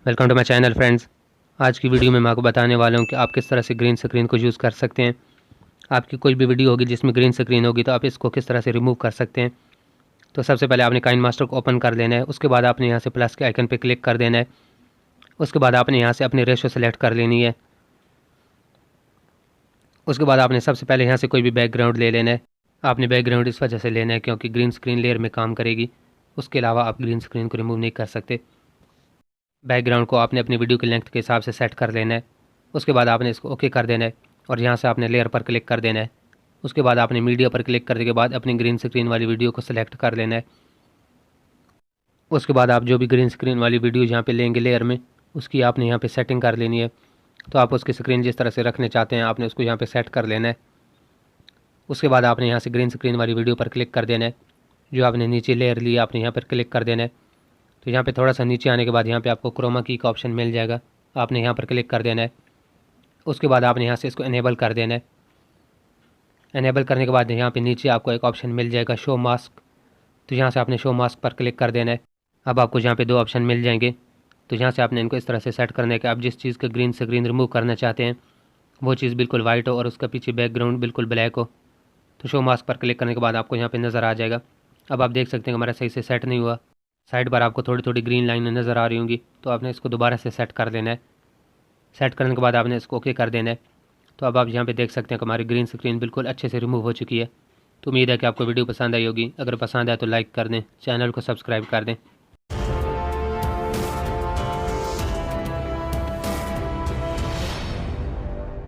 Welcome to my channel friends. आज की video में मैं आपको बताने वाला हूं कि आप किस तरह से ग्रीन स्क्रीन को यूज़ कर सकते हैं। आपकी कोई भी वीडियो होगी जिसमें ग्रीन स्क्रीन होगी तो आप इसको किस तरह से रिमूव कर सकते हैं। तो सबसे पहले आपने काइन मास्टर को ओपन कर लेना है। उसके बाद आपने यहाँ से प्लस के आइकन पर क्लिक कर देना है। उसके बाद आपने यहाँ से अपनी रेशो सेलेक्ट कर लेनी है। उसके बाद आपने सबसे पहले यहाँ से कोई भी बैकग्राउंड ले लेना है। आपने बैकग्राउंड इस वजह से लेना है क्योंकि ग्रीन स्क्रीन लेयर में काम करेगी। उसके अलावा आप ग्रीन स्क्रीन को रिमूव नहीं कर सकते। बैकग्राउंड को आपने अपनी वीडियो की लेंथ के हिसाब से सेट कर लेना है। उसके बाद आपने इसको ओके कर देना है और यहाँ से आपने लेयर पर क्लिक कर देना है। उसके बाद आपने मीडिया पर क्लिक करने के बाद अपनी ग्रीन स्क्रीन वाली वीडियो को सिलेक्ट कर लेना है। उसके बाद आप जो भी ग्रीन स्क्रीन वाली वीडियो यहाँ पे लेंगे लेयर में, उसकी आपने यहाँ पे सेटिंग कर लेनी है। तो आप उसकी स्क्रीन जिस तरह से रखने चाहते हैं आपने उसको यहाँ पे सेट कर लेना है। उसके बाद आपने यहाँ से ग्रीन स्क्रीन वाली वीडियो पर क्लिक कर देना है। जो आपने नीचे लेयर ली आपने यहाँ पर क्लिक कर देना है। तो यहाँ पे थोड़ा सा नीचे आने के बाद यहाँ पे आपको क्रोमा की का ऑप्शन मिल जाएगा। आपने यहाँ पर क्लिक कर देना है। उसके बाद आपने यहाँ से इसको इनेबल कर देना है। इनेबल करने के बाद यहाँ पे नीचे आपको एक ऑप्शन मिल जाएगा शो मास्क। तो यहाँ से आपने शो मास्क पर क्लिक कर देना है। अब आपको यहाँ पे दो ऑप्शन मिल जाएंगे। तो यहाँ से आपने इनको इस तरह से सेट करना है कि आप जिस चीज़ का ग्रीन स्क्रीन रिमूव करना चाहते हैं वो चीज़ बिल्कुल वाइट हो और उसका पीछे बैकग्राउंड बिल्कुल ब्लैक हो। तो शो मास्क पर क्लिक करने के बाद आपको यहाँ पे नज़र आ जाएगा। अब आप देख सकते हैं हमारा सही से सेट नहीं हुआ। साइड पर आपको थोड़ी थोड़ी ग्रीन लाइनें नज़र आ रही होंगी। तो आपने इसको दोबारा से सेट कर देना है। सेट करने के बाद आपने इसको ओके कर देना है। तो अब आप यहाँ पे देख सकते हैं कि हमारी ग्रीन स्क्रीन बिल्कुल अच्छे से रिमूव हो चुकी है। तो उम्मीद है कि आपको वीडियो पसंद आई होगी। अगर पसंद आए तो लाइक कर दें, चैनल को सब्सक्राइब कर दें।